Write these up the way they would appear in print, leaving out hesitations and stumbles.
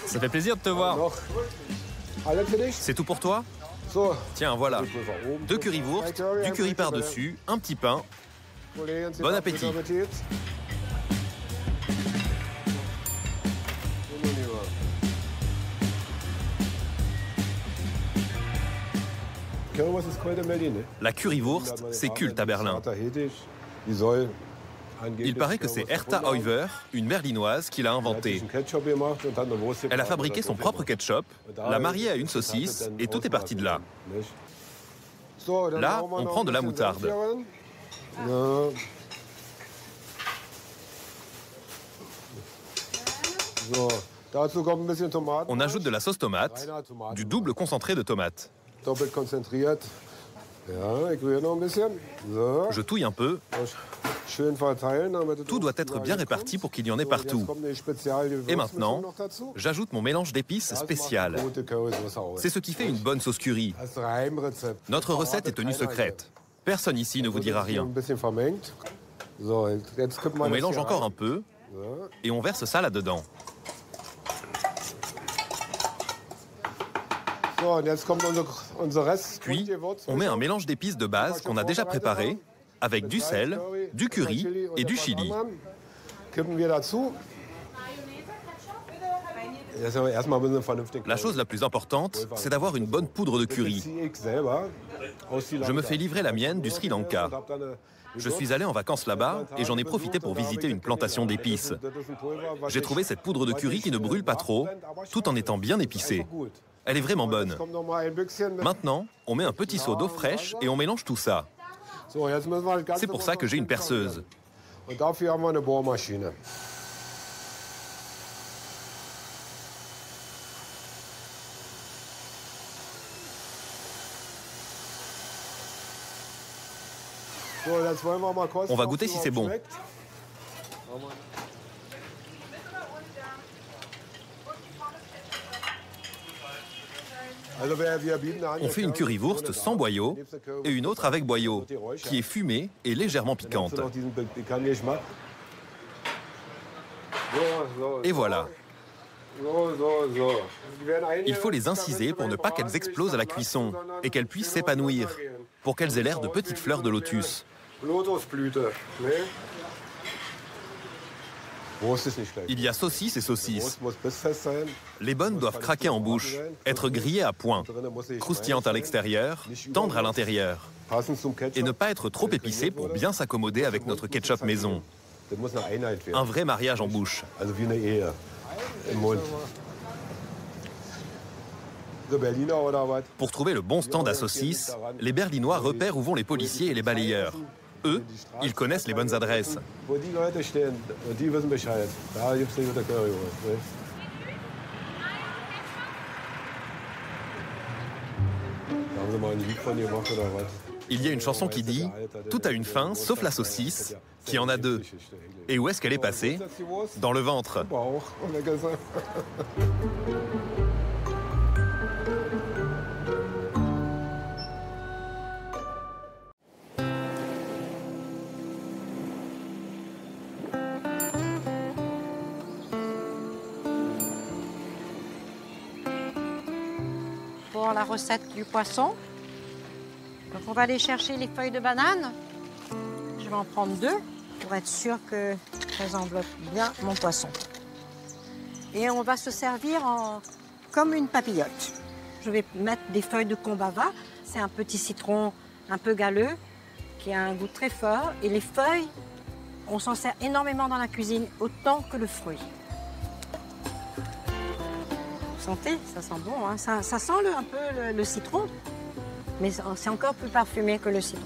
Ça fait plaisir de te voir. C'est tout pour toi? Tiens, voilà. 2 currywurst, du curry par-dessus, un petit pain. Bon appétit. La currywurst, c'est culte à Berlin. Il paraît que c'est Herta Heuwer, une berlinoise, qui l'a inventée. Elle a fabriqué son propre ketchup, l'a marié à une saucisse, et tout est parti de là. Là, on prend de la moutarde. On ajoute de la sauce tomate, du double concentré de tomate. Je touille un peu. Tout doit être bien réparti pour qu'il y en ait partout. Et maintenant, j'ajoute mon mélange d'épices spécial. C'est ce qui fait une bonne sauce curry. Notre recette est tenue secrète. Personne ici ne vous dira rien. On mélange encore un peu et on verse ça là-dedans. Puis, on met un mélange d'épices de base qu'on a déjà préparé, avec du sel, du curry et du chili. La chose la plus importante, c'est d'avoir une bonne poudre de curry. Je me fais livrer la mienne du Sri Lanka. Je suis allé en vacances là-bas et j'en ai profité pour visiter une plantation d'épices. J'ai trouvé cette poudre de curry qui ne brûle pas trop, tout en étant bien épicée. Elle est vraiment bonne. Maintenant, on met un petit seau d'eau fraîche et on mélange tout ça. C'est pour ça que j'ai une perceuse. On va goûter si c'est bon. On fait une currywurst sans boyau et une autre avec boyau, qui est fumée et légèrement piquante. Et voilà. Il faut les inciser pour ne pas qu'elles explosent à la cuisson et qu'elles puissent s'épanouir, pour qu'elles aient l'air de petites fleurs de lotus. Il y a saucisses et saucisses. Les bonnes doivent craquer en bouche, être grillées à point, croustillantes à l'extérieur, tendres à l'intérieur, et ne pas être trop épicées pour bien s'accommoder avec notre ketchup maison. Un vrai mariage en bouche. Pour trouver le bon stand à saucisses, les Berlinois repèrent où vont les policiers et les balayeurs. Eux, ils connaissent les bonnes adresses. Il y a une chanson qui dit « Tout a une fin, sauf la saucisse, qui en a 2. » Et où est-ce qu'elle est passée? Dans le ventre. Pour la recette du poisson, donc on va aller chercher les feuilles de banane. Je vais en prendre 2 pour être sûr que ça enveloppe bien mon poisson. Et on va se servir comme une papillote. Je vais mettre des feuilles de combava. C'est un petit citron un peu galeux qui a un goût très fort. Et les feuilles, on s'en sert énormément dans la cuisine, autant que le fruit. Sentez, ça sent bon, hein. Ça sent un peu le citron, mais c'est encore plus parfumé que le citron.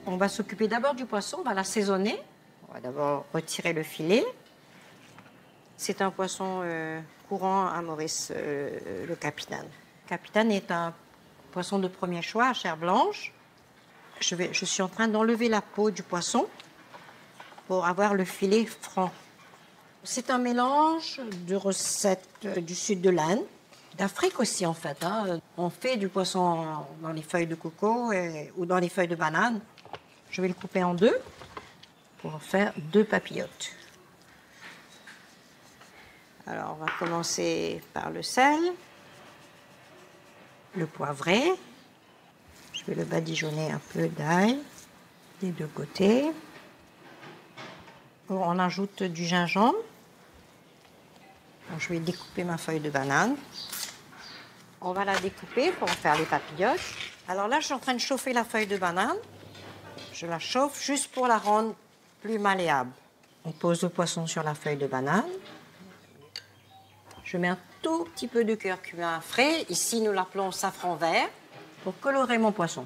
On va s'occuper d'abord du poisson, on va l'assaisonner. On va d'abord retirer le filet. C'est un poisson courant à Maurice, le capitane. Le capitane est un poisson de premier choix à chair blanche. Je suis en train d'enlever la peau du poisson pour avoir le filet franc. C'est un mélange de recettes du sud de l'Inde. d'Afrique aussi, en fait. Hein. On fait du poisson dans les feuilles de coco ou dans les feuilles de banane. Je vais le couper en deux pour faire 2 papillotes. Alors, on va commencer par le sel, le poivré. Je vais le badigeonner un peu d'ail des 2 côtés. On ajoute du gingembre. Donc, je vais découper ma feuille de banane. On va la découper pour faire les papillotes. Alors là, je suis en train de chauffer la feuille de banane. Je la chauffe juste pour la rendre plus malléable. On pose le poisson sur la feuille de banane. Je mets un tout petit peu de curcuma frais. Ici, nous l'appelons safran vert pour colorer mon poisson.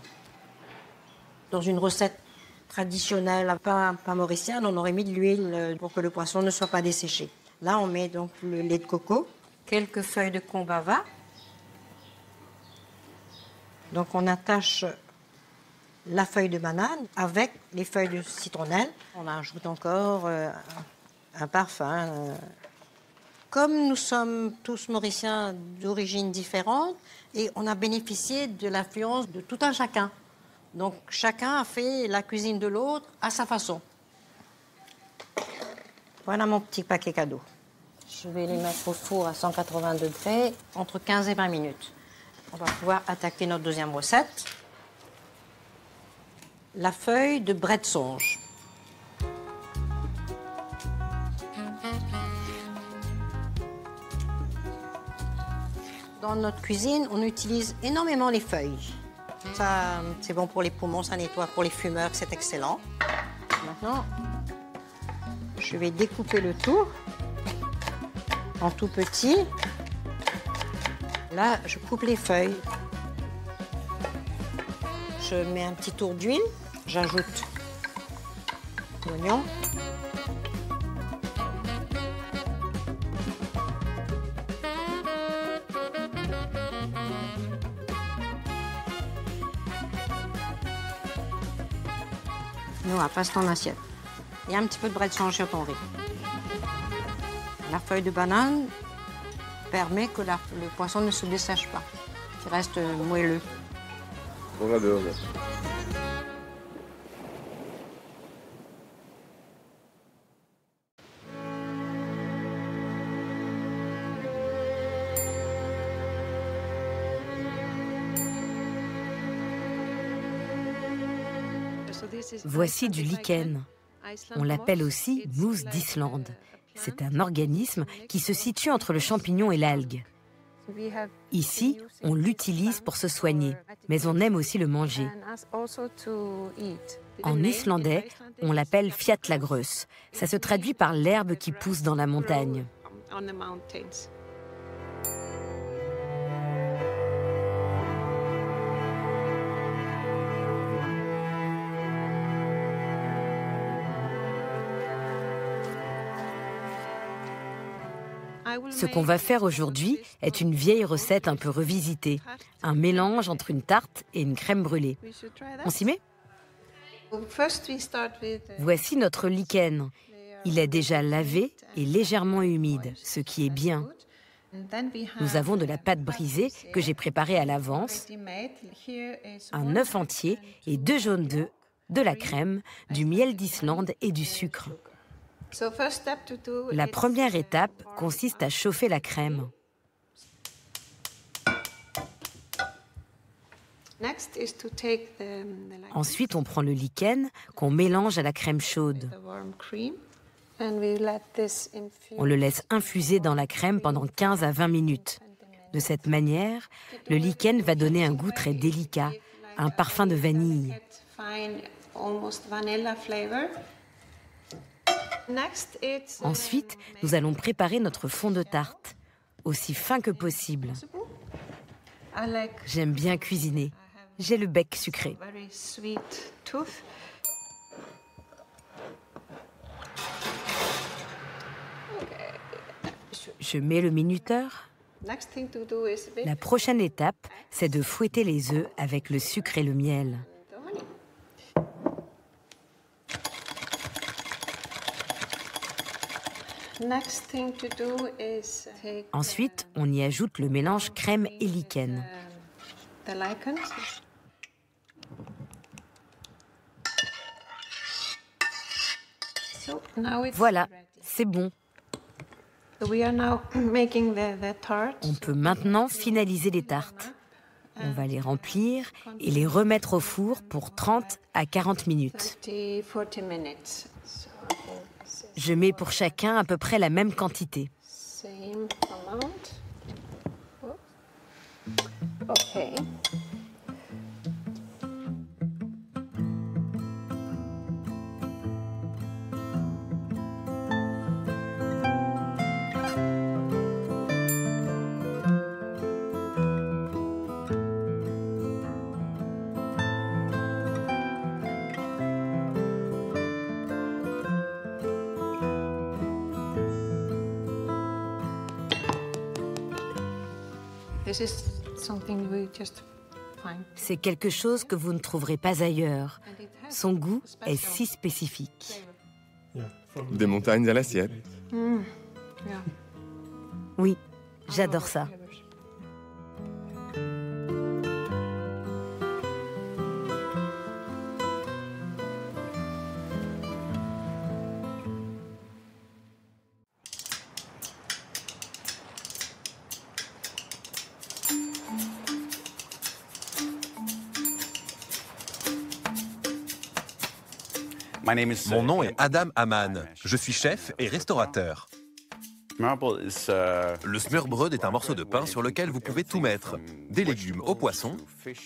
Dans une recette traditionnelle, pas mauricienne, on aurait mis de l'huile pour que le poisson ne soit pas desséché. Là, on met donc le lait de coco, quelques feuilles de combava. Donc, on attache la feuille de banane avec les feuilles de citronnelle. On ajoute encore un parfum. Comme nous sommes tous mauriciens d'origine différente, et on a bénéficié de l'influence de tout un chacun. Donc, chacun a fait la cuisine de l'autre à sa façon. Voilà mon petit paquet cadeau. Je vais les mettre au four à 180 degrés, entre 15 et 20 minutes. On va pouvoir attaquer notre deuxième recette. La feuille de bret de songe. Dans notre cuisine, on utilise énormément les feuilles. Ça, c'est bon pour les poumons, ça nettoie pour les fumeurs, c'est excellent. Maintenant, je vais découper le tout en tout petit. Là, je coupe les feuilles. Je mets un petit tour d'huile. J'ajoute l'oignon. Noah, passe ton assiette. Et un petit peu de bret de songe sur ton riz. La feuille de banane permet que le poisson ne se dessèche pas, qu'il reste moelleux. On va dehors. Voici du lichen. On l'appelle aussi mousse d'Islande. C'est un organisme qui se situe entre le champignon et l'algue. Ici, on l'utilise pour se soigner, mais on aime aussi le manger. En islandais, on l'appelle fjallagros. Ça se traduit par l'herbe qui pousse dans la montagne. Ce qu'on va faire aujourd'hui est une vieille recette un peu revisitée, un mélange entre une tarte et une crème brûlée. On s'y met ? Voici notre lichen. Il est déjà lavé et légèrement humide, ce qui est bien. Nous avons de la pâte brisée que j'ai préparée à l'avance, un œuf entier et 2 jaunes d'œufs, de la crème, du miel d'Islande et du sucre. La première étape consiste à chauffer la crème. Ensuite, on prend le lichen qu'on mélange à la crème chaude. On le laisse infuser dans la crème pendant 15 à 20 minutes. De cette manière, le lichen va donner un goût très délicat, un parfum de vanille. Ensuite, nous allons préparer notre fond de tarte, aussi fin que possible. J'aime bien cuisiner. J'ai le bec sucré. Je mets le minuteur. La prochaine étape, c'est de fouetter les œufs avec le sucre et le miel. Ensuite, on y ajoute le mélange crème et lichen. Voilà, c'est bon. On peut maintenant finaliser les tartes. On va les remplir et les remettre au four pour 30 à 40 minutes. Je mets pour chacun à peu près la même quantité. C'est quelque chose que vous ne trouverez pas ailleurs. Son goût est si spécifique. Des montagnes à l'assiette. Oui, j'adore ça. Mon nom est Adam Aman. Je suis chef et restaurateur. Le smørrebrød est un morceau de pain sur lequel vous pouvez tout mettre. Des légumes au poisson,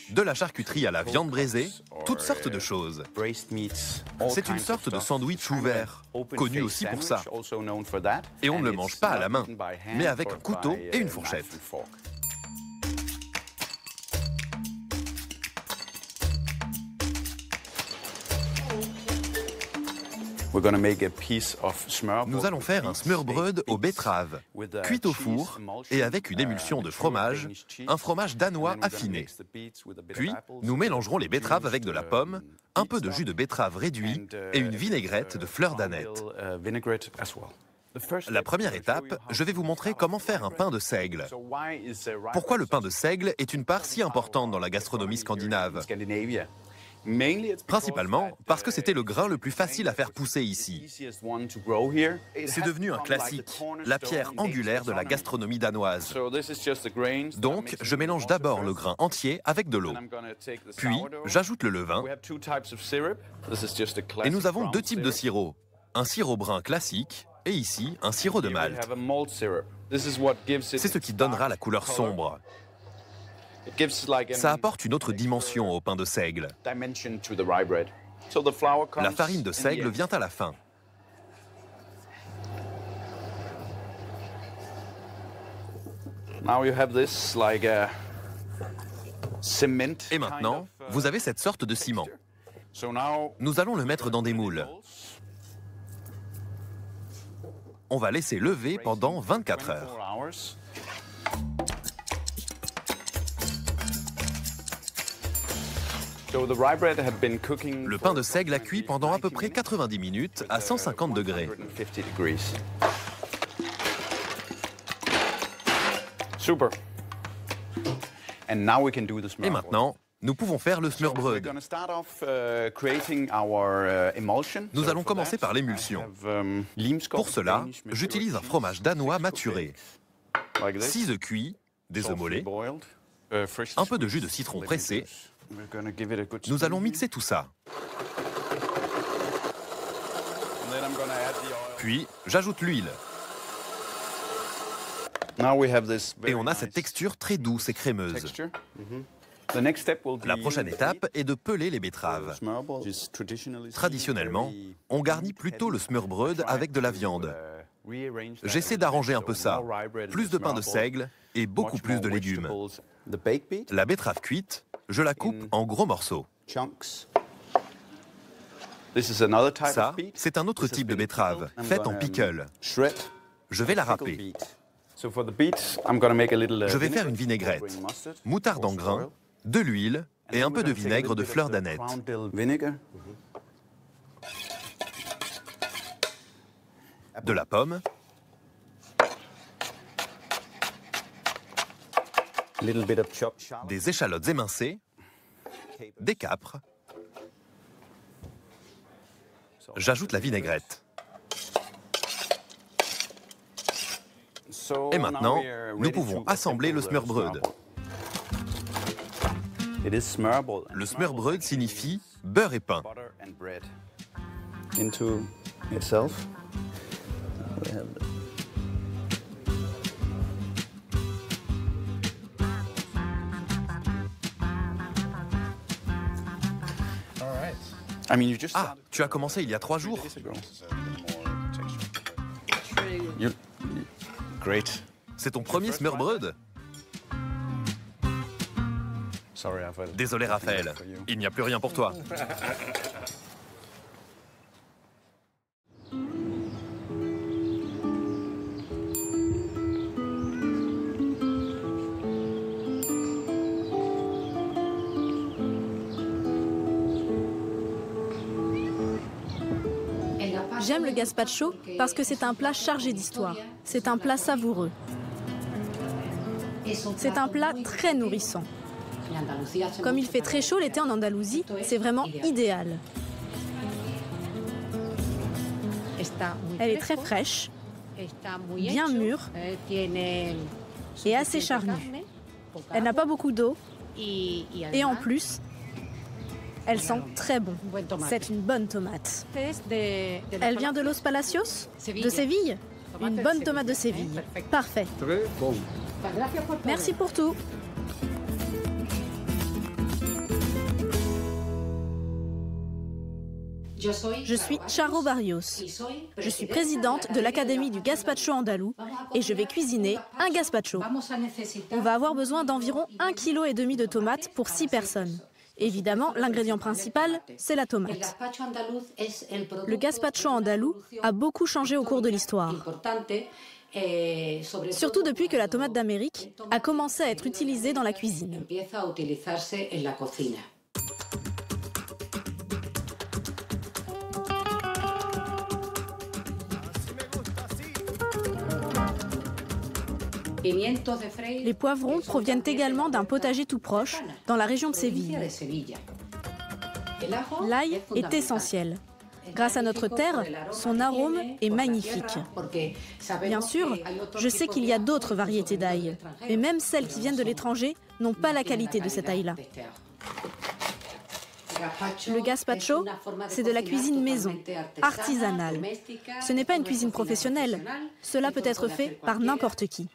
de la charcuterie à la viande braisée, toutes sortes de choses. C'est une sorte de sandwich ouvert, connu aussi pour ça. Et on ne le mange pas à la main, mais avec un couteau et une fourchette. Nous allons faire un smørrebrød aux betteraves, cuit au four et avec une émulsion de fromage, un fromage danois affiné. Puis, nous mélangerons les betteraves avec de la pomme, un peu de jus de betterave réduit et une vinaigrette de fleurs d'aneth. La première étape, je vais vous montrer comment faire un pain de seigle. Pourquoi le pain de seigle est une part si importante dans la gastronomie scandinave ? Principalement parce que c'était le grain le plus facile à faire pousser ici. C'est devenu un classique, la pierre angulaire de la gastronomie danoise. Donc, je mélange d'abord le grain entier avec de l'eau. Puis, j'ajoute le levain. Et nous avons deux types de sirop. Un sirop brun classique et ici, un sirop de malt. C'est ce qui donnera la couleur sombre. Ça apporte une autre dimension au pain de seigle. La farine de seigle vient à la fin. Et maintenant, vous avez cette sorte de ciment. Nous allons le mettre dans des moules. On va laisser lever pendant 24 heures. Le pain de seigle a cuit pendant à peu près 90 minutes à 150 degrés. Et maintenant, nous pouvons faire le smørrebrød. Nous allons commencer par l'émulsion. Pour cela, j'utilise un fromage danois maturé. 6 œufs cuits, des œufs mollets, un peu de jus de citron pressé. Nous allons mixer tout ça. Puis, j'ajoute l'huile. Et on a cette texture très douce et crémeuse. La prochaine étape est de peler les betteraves. Traditionnellement, on garnit plutôt le smørrebrød avec de la viande. J'essaie d'arranger un peu ça. Plus de pain de seigle et beaucoup plus de légumes. La betterave cuite, je la coupe en gros morceaux. Ça, c'est un autre type de betterave, faite en pickle. Je vais la râper. Je vais faire une vinaigrette, moutarde en grains, de l'huile et un peu de vinaigre de fleurs d'aneth. De la pomme, des échalotes émincées, des capres. J'ajoute la vinaigrette. Et maintenant, nous pouvons assembler le smørbrød. Le smørbrød signifie beurre et pain. Ah, tu as commencé il y a 3 jours. C'est ton premier smørbrød? Désolé Raphaël, il n'y a plus rien pour toi. J'aime le gazpacho parce que c'est un plat chargé d'histoire. C'est un plat savoureux. C'est un plat très nourrissant. Comme il fait très chaud l'été en Andalousie, c'est vraiment idéal. Elle est très fraîche, bien mûre et assez charnue. Elle n'a pas beaucoup d'eau et en plus, elle sent très bon. C'est une bonne tomate. Elle vient de Los Palacios? De Séville? Une bonne tomate de Séville. Parfait. Merci pour tout. Je suis Charo Barrios. Je suis présidente de l'Académie du gazpacho andalou et je vais cuisiner un gazpacho. On va avoir besoin d'environ 1,5 kg de tomates pour 6 personnes. Évidemment, l'ingrédient principal, c'est la tomate. Le gazpacho andalou a beaucoup changé au cours de l'histoire. Surtout depuis que la tomate d'Amérique a commencé à être utilisée dans la cuisine. Les poivrons proviennent également d'un potager tout proche, dans la région de Séville. L'ail est essentiel. Grâce à notre terre, son arôme est magnifique. Bien sûr, je sais qu'il y a d'autres variétés d'ail, mais même celles qui viennent de l'étranger n'ont pas la qualité de cet ail-là. Le gazpacho, c'est de la cuisine maison, artisanale. Ce n'est pas une cuisine professionnelle. Cela peut être fait par n'importe qui.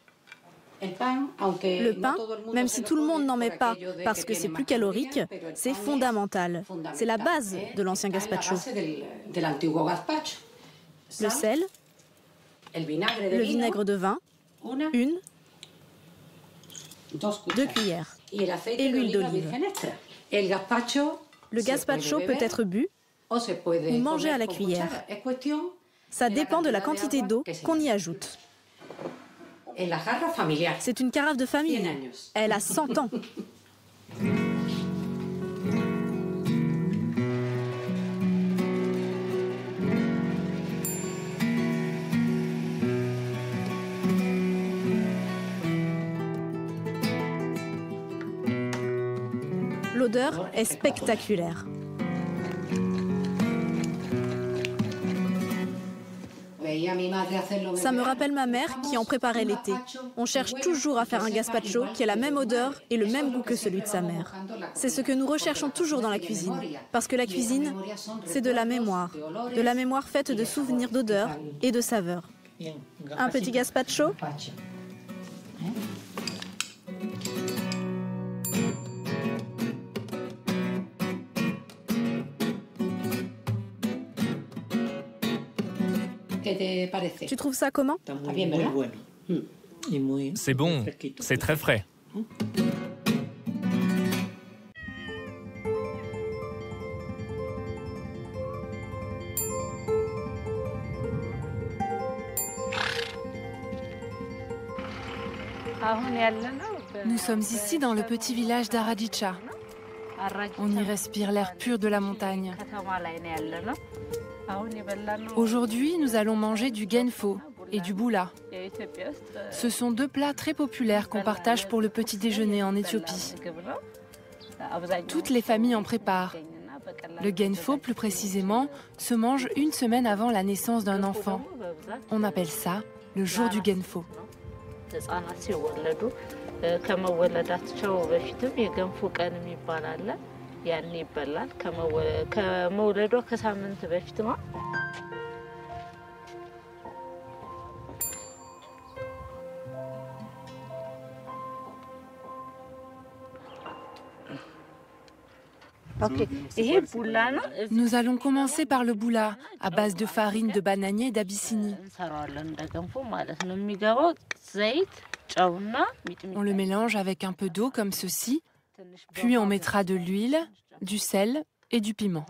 Le pain, même si tout le monde n'en met pas parce que c'est plus calorique, c'est fondamental. C'est la base de l'ancien gazpacho. Le sel, le vinaigre de vin, 1, 2 cuillères, et l'huile d'olive. Le gazpacho peut être bu ou mangé à la cuillère. Ça dépend de la quantité d'eau qu'on y ajoute. C'est une carafe de famille. Elle a 100 ans. L'odeur est spectaculaire. Ça me rappelle ma mère qui en préparait l'été. On cherche toujours à faire un gazpacho qui a la même odeur et le même goût que celui de sa mère. C'est ce que nous recherchons toujours dans la cuisine. Parce que la cuisine, c'est de la mémoire. De la mémoire faite de souvenirs d'odeurs et de saveurs. Un petit gazpacho ? Tu trouves ça comment? C'est bon, c'est très frais. Nous sommes ici dans le petit village d'Aradicha. On y respire l'air pur de la montagne. Aujourd'hui, nous allons manger du genfo, et du boula. Ce sont 2 plats très populaires qu'on partage pour le petit déjeuner en Éthiopie. Toutes les familles en préparent. Le genfo, plus précisément, se mange 1 semaine avant la naissance d'un enfant. On appelle ça le jour du genfo. Nous allons commencer par le boula, à base de farine de bananier d'Abyssinie. On le mélange avec un peu d'eau comme ceci, puis on mettra de l'huile, du sel et du piment.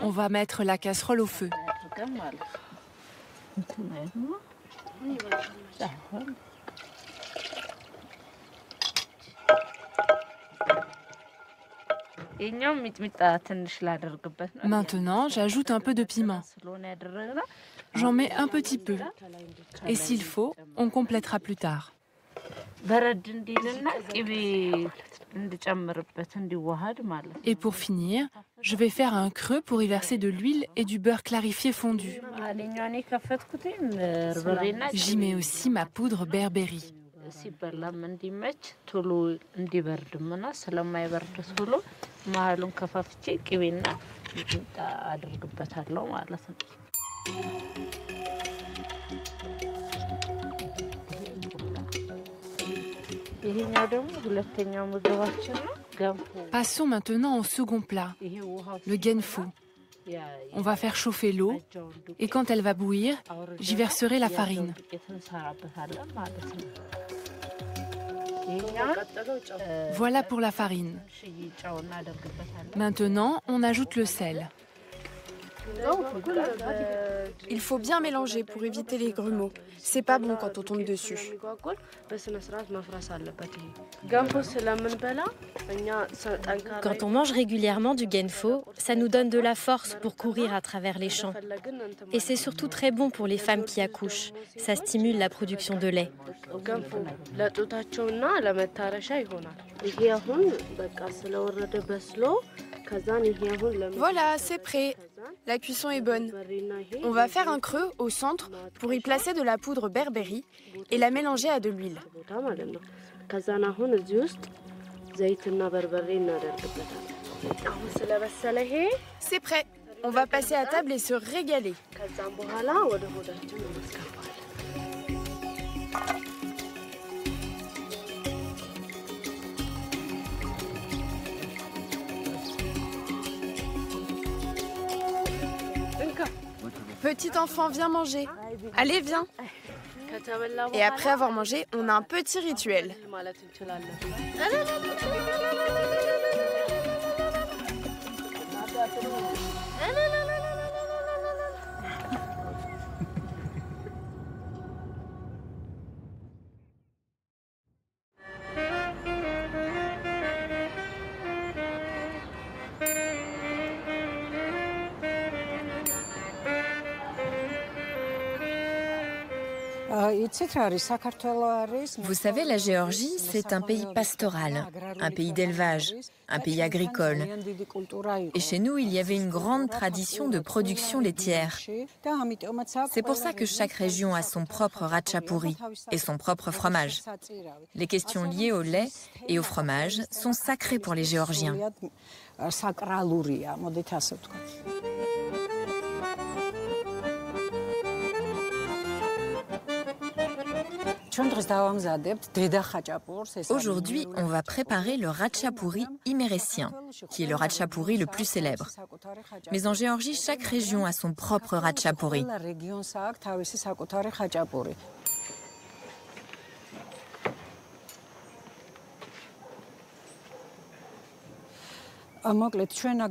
On va mettre la casserole au feu. Maintenant, j'ajoute un peu de piment. J'en mets un petit peu. Et s'il faut, on complétera plus tard. Et pour finir, je vais faire un creux pour y verser de l'huile et du beurre clarifié fondu. J'y mets aussi ma poudre berbéri. Passons maintenant au second plat, le genfo. On va faire chauffer l'eau et quand elle va bouillir, j'y verserai la farine. Voilà pour la farine. Maintenant, on ajoute le sel. Il faut bien mélanger pour éviter les grumeaux. C'est pas bon quand on tombe dessus. Quand on mange régulièrement du genfo, ça nous donne de la force pour courir à travers les champs. Et c'est surtout très bon pour les femmes qui accouchent. Ça stimule la production de lait. Voilà, c'est prêt. La cuisson est bonne. On va faire un creux au centre pour y placer de la poudre berbéri et la mélanger à de l'huile. C'est prêt. On va passer à table et se régaler. Petit enfant, viens manger. Allez, viens. Et après avoir mangé, on a un petit rituel. Vous savez, la Géorgie, c'est un pays pastoral, un pays d'élevage, un pays agricole. Et chez nous, il y avait une grande tradition de production laitière. C'est pour ça que chaque région a son propre ratchapuri et son propre fromage. Les questions liées au lait et au fromage sont sacrées pour les Géorgiens. Aujourd'hui, on va préparer le ratchapuri imérésien, qui est le ratchapuri le plus célèbre. Mais en Géorgie, chaque région a son propre ratchapuri.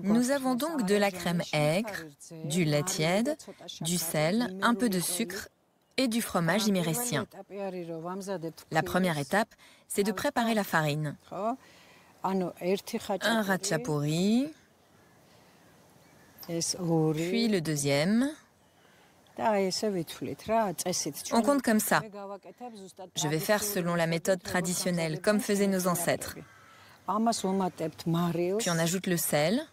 Nous avons donc de la crème aigre, du lait tiède, du sel, un peu de sucre et du fromage iméricien. La première étape, c'est de préparer la farine. Un ratchapouri, puis le deuxième. On compte comme ça. Je vais faire selon la méthode traditionnelle, comme faisaient nos ancêtres. Puis on ajoute le sel.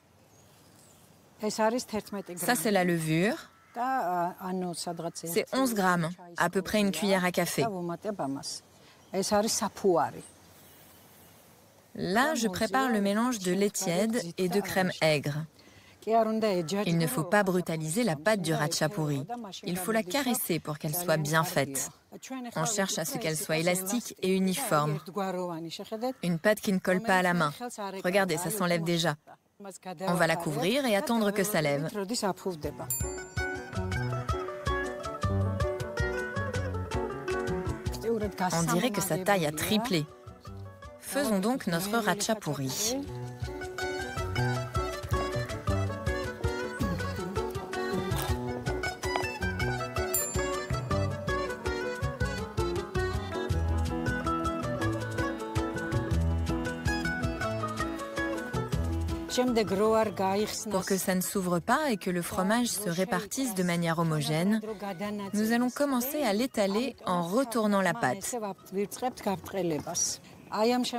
Ça, c'est la levure. C'est 11 grammes, à peu près une cuillère à café. Là, je prépare le mélange de lait tiède et de crème aigre. Il ne faut pas brutaliser la pâte du ratchapouri. Il faut la caresser pour qu'elle soit bien faite. On cherche à ce qu'elle soit élastique et uniforme. Une pâte qui ne colle pas à la main. Regardez, ça s'enlève déjà. On va la couvrir et attendre que ça lève. On dirait que sa taille a triplé. Faisons donc notre ratchapouri. Pour que ça ne s'ouvre pas et que le fromage se répartisse de manière homogène, nous allons commencer à l'étaler en retournant la pâte.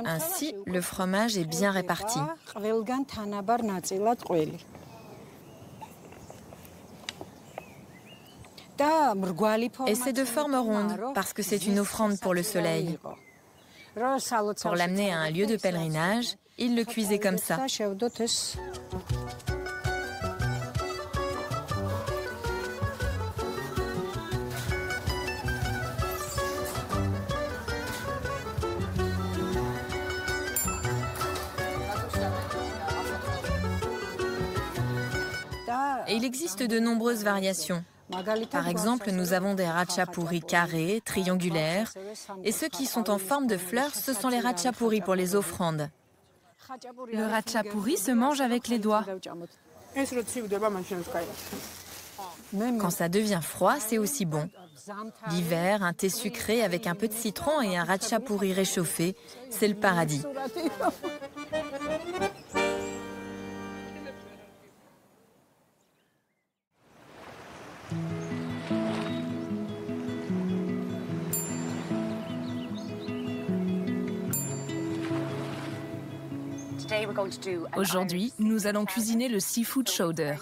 Ainsi, le fromage est bien réparti. Et c'est de forme ronde, parce que c'est une offrande pour le soleil. Pour l'amener à un lieu de pèlerinage, ils le cuisaient comme ça. Et il existe de nombreuses variations. Par exemple, nous avons des ratchapouri carrés, triangulaires, et ceux qui sont en forme de fleurs, ce sont les ratchapouri pour les offrandes. Le ratchapouri se mange avec les doigts. Quand ça devient froid, c'est aussi bon. L'hiver, un thé sucré avec un peu de citron et un ratchapouri réchauffé, c'est le paradis. Aujourd'hui, nous allons cuisiner le seafood chowder.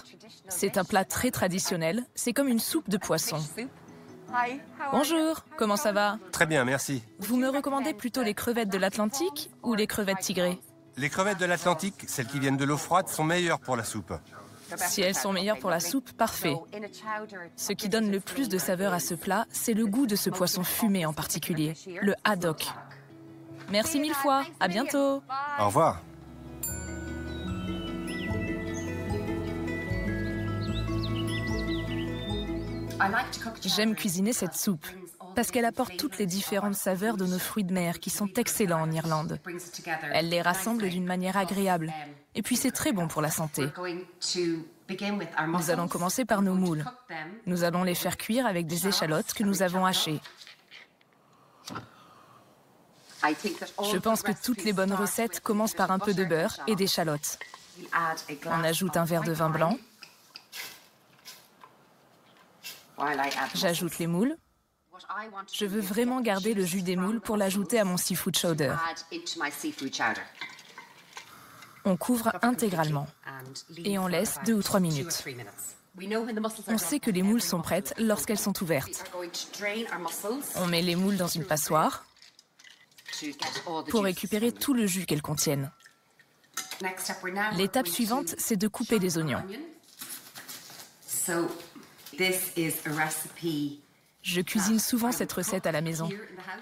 C'est un plat très traditionnel, c'est comme une soupe de poisson. Bonjour, comment ça va? Très bien, merci. Vous me recommandez plutôt les crevettes de l'Atlantique ou les crevettes tigrées? Les crevettes de l'Atlantique, celles qui viennent de l'eau froide, sont meilleures pour la soupe. Si elles sont meilleures pour la soupe, parfait. Ce qui donne le plus de saveur à ce plat, c'est le goût de ce poisson fumé en particulier, le haddock. Merci mille fois, à bientôt. Au revoir. J'aime cuisiner cette soupe parce qu'elle apporte toutes les différentes saveurs de nos fruits de mer qui sont excellents en Irlande. Elle les rassemble d'une manière agréable et puis c'est très bon pour la santé. Nous allons commencer par nos moules. Nous allons les faire cuire avec des échalotes que nous avons hachées. Je pense que toutes les bonnes recettes commencent par un peu de beurre et d'échalotes. On ajoute un verre de vin blanc. J'ajoute les moules. Je veux vraiment garder le jus des moules pour l'ajouter à mon seafood chowder. On couvre intégralement et on laisse 2 ou 3 minutes. On sait que les moules sont prêtes lorsqu'elles sont ouvertes. On met les moules dans une passoire pour récupérer tout le jus qu'elles contiennent. L'étape suivante, c'est de couper les oignons. Je cuisine souvent cette recette à la maison,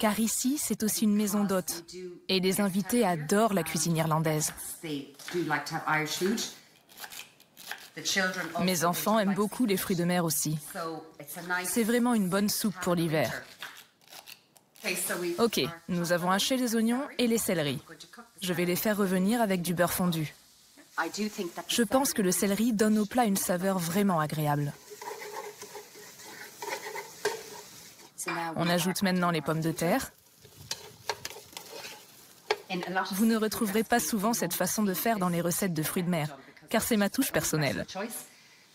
car ici, c'est aussi une maison d'hôtes. Et les invités adorent la cuisine irlandaise. Mes enfants aiment beaucoup les fruits de mer aussi. C'est vraiment une bonne soupe pour l'hiver. Ok, nous avons haché les oignons et les céleris. Je vais les faire revenir avec du beurre fondu. Je pense que le céleri donne au plat une saveur vraiment agréable. On ajoute maintenant les pommes de terre. Vous ne retrouverez pas souvent cette façon de faire dans les recettes de fruits de mer, car c'est ma touche personnelle.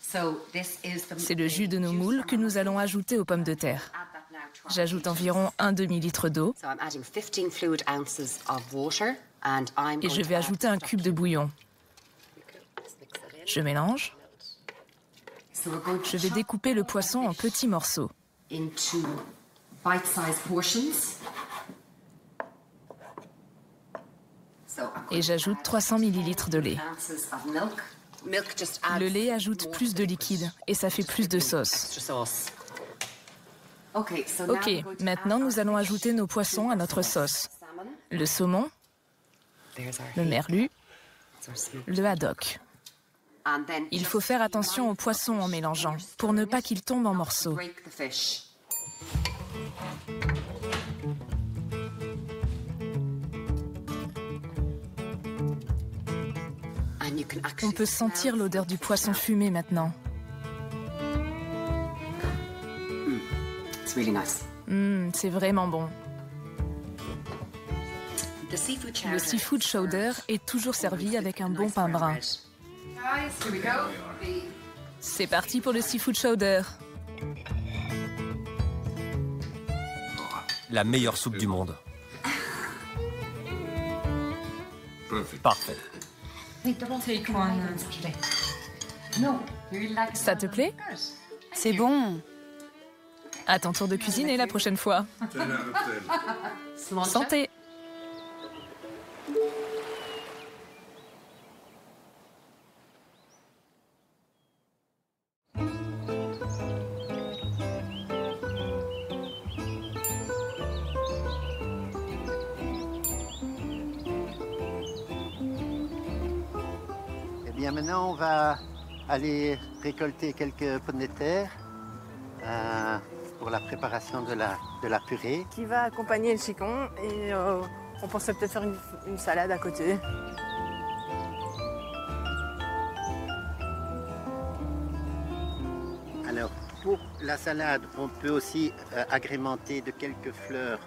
C'est le jus de nos moules que nous allons ajouter aux pommes de terre. J'ajoute environ un demi-litre d'eau et je vais ajouter un cube de bouillon. Je mélange. Je vais découper le poisson en petits morceaux. Et j'ajoute 300 ml de lait. Le lait ajoute plus de liquide et ça fait plus de sauce. Ok, maintenant nous allons ajouter nos poissons à notre sauce. Le saumon, le merlu, le haddock. Il faut faire attention aux poissons en mélangeant, pour ne pas qu'ils tombent en morceaux. On peut sentir l'odeur du poisson fumé maintenant. C'est vraiment bon. Le seafood chowder est toujours servi avec un bon pain brun. C'est parti pour le seafood chowder. La meilleure soupe du monde. Parfait. Ça te plaît? C'est bon. À ton tour de cuisiner la prochaine fois. Santé! Eh bien, maintenant, on va aller récolter quelques pommes de terre pour la préparation de la purée. Qui va accompagner le chicon et on pensait peut-être faire une salade à côté. Alors, pour la salade, on peut aussi agrémenter de quelques fleurs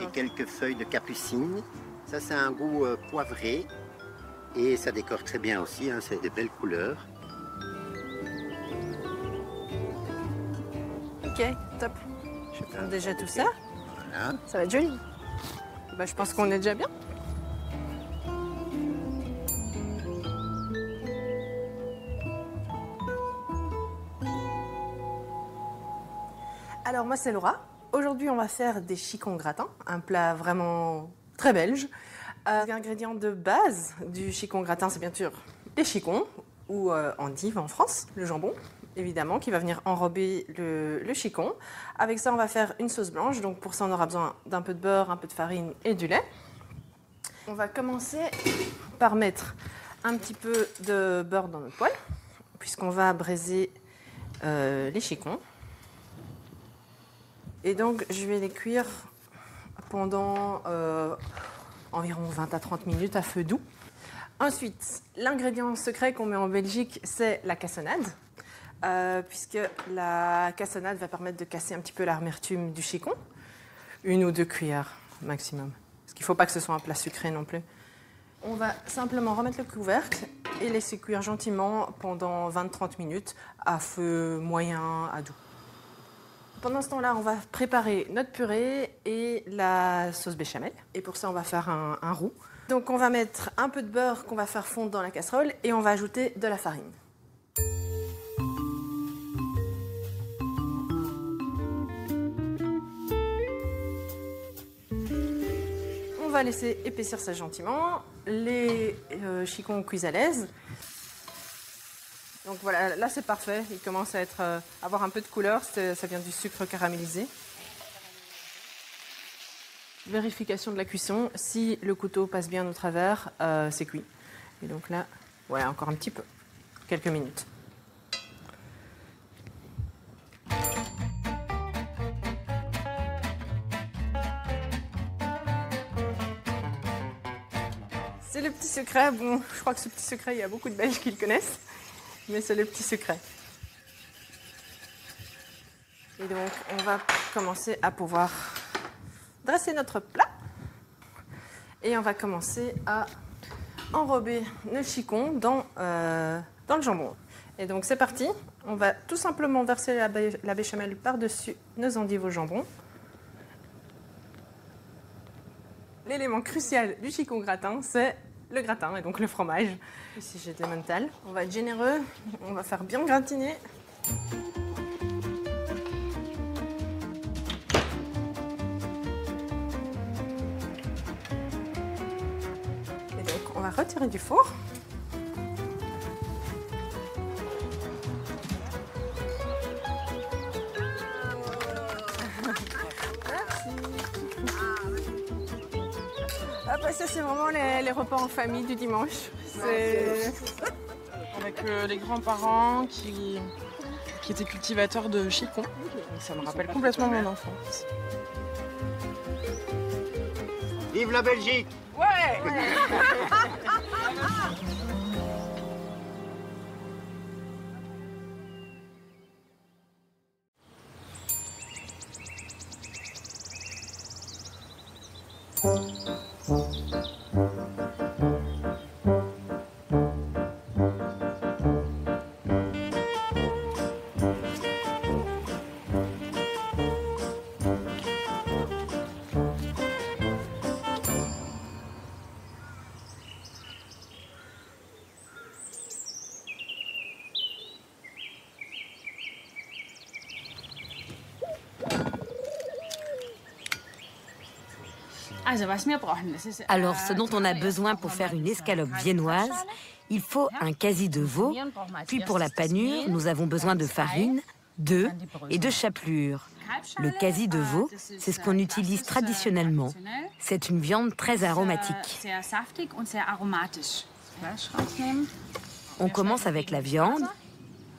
et quelques feuilles de capucine. Ça, c'est un goût poivré et ça décore très bien aussi, hein, c'est des belles couleurs. Ok, top. Je vais prendre déjà tout ça. Voilà. Ça va être joli. Bah, je pense qu'on est déjà bien. Alors moi c'est Laura. Aujourd'hui on va faire des chicons gratins, un plat vraiment très belge. L'ingrédient de base du chicon gratin c'est bien sûr les chicons ou endives en France, le jambon évidemment qui va venir enrober le chicon. Avec ça on va faire une sauce blanche, donc pour ça on aura besoin d'un peu de beurre, un peu de farine et du lait. On va commencer par mettre un petit peu de beurre dans notre poêle puisqu'on va braiser les chicons. Et donc, je vais les cuire pendant environ 20 à 30 minutes à feu doux. Ensuite, l'ingrédient secret qu'on met en Belgique, c'est la cassonade, puisque la cassonade va permettre de casser un petit peu l'amertume du chicon. 1 ou 2 cuillères maximum, parce qu'il ne faut pas que ce soit un plat sucré non plus. On va simplement remettre le couvercle et laisser cuire gentiment pendant 20-30 minutes à feu moyen à doux. Pendant ce temps-là, on va préparer notre purée et la sauce béchamel. Et pour ça, on va faire un roux. Donc, on va mettre un peu de beurre qu'on va faire fondre dans la casserole et on va ajouter de la farine. On va laisser épaissir ça gentiment. Les chicons cuisent à l'aise. Donc voilà, là c'est parfait, il commence à avoir un peu de couleur, ça vient du sucre caramélisé. Vérification de la cuisson, si le couteau passe bien au travers, c'est cuit. Et donc là, voilà, encore un petit peu, quelques minutes. C'est le petit secret, bon, je crois que ce petit secret, il y a beaucoup de Belges qui le connaissent. Mais c'est le petit secret. Et donc, on va commencer à pouvoir dresser notre plat. Et on va commencer à enrober nos chicons dans le jambon. Et donc, c'est parti. On va tout simplement verser la béchamel par-dessus nos endives au jambon. L'élément crucial du chicon gratin, c'est le gratin et donc le fromage. Ici, j'ai des Emmental. On va être généreux. On va faire bien gratiner. On va retirer du four. Merci. Ah bah ça c'est vraiment les repas en famille du dimanche. Avec les grands-parents qui étaient cultivateurs de chicons. Ça me rappelle complètement mon enfance. Vive la Belgique! Ouais. Alors, ce dont on a besoin pour faire une escalope viennoise, il faut un quasi de veau, puis pour la panure, nous avons besoin de farine, d'œufs et de chapelure. Le quasi de veau, c'est ce qu'on utilise traditionnellement. C'est une viande très aromatique. On commence avec la viande.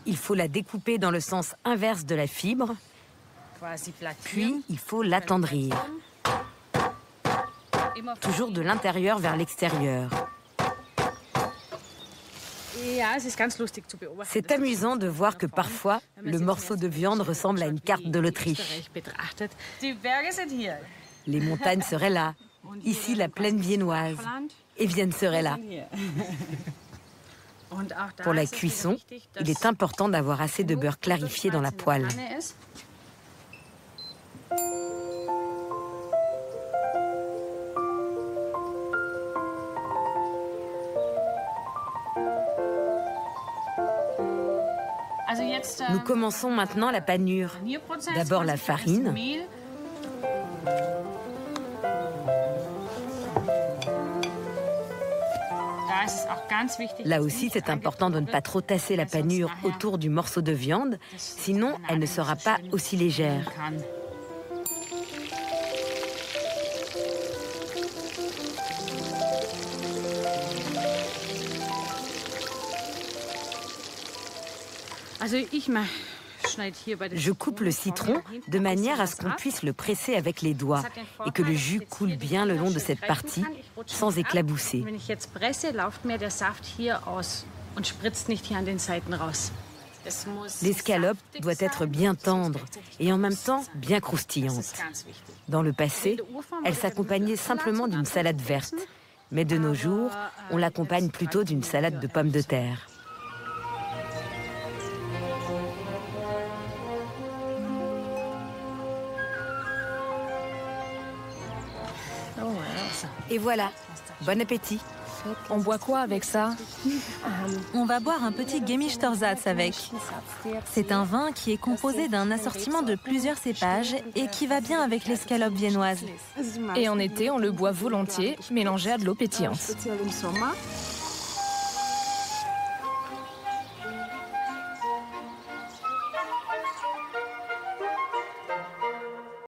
Il faut la découper dans le sens inverse de la fibre, puis il faut l'attendrir. Toujours de l'intérieur vers l'extérieur. C'est amusant de voir que parfois, le morceau de viande ressemble à une carte de l'Autriche. Les montagnes seraient là, ici la plaine viennoise, et Vienne serait là. Pour la cuisson, il est important d'avoir assez de beurre clarifié dans la poêle. Nous commençons maintenant la panure. D'abord la farine. Là aussi, c'est important de ne pas trop tasser la panure autour du morceau de viande, sinon elle ne sera pas aussi légère. Je coupe le citron de manière à ce qu'on puisse le presser avec les doigts et que le jus coule bien le long de cette partie sans éclabousser. L'escalope doit être bien tendre et en même temps bien croustillante. Dans le passé, elle s'accompagnait simplement d'une salade verte, mais de nos jours, on l'accompagne plutôt d'une salade de pommes de terre. Et voilà, bon appétit. On boit quoi avec ça? On va boire un petit Gemischtorsatz avec. C'est un vin qui est composé d'un assortiment de plusieurs cépages et qui va bien avec l'escalope viennoise. Et en été, on le boit volontiers, mélangé à de l'eau pétillante.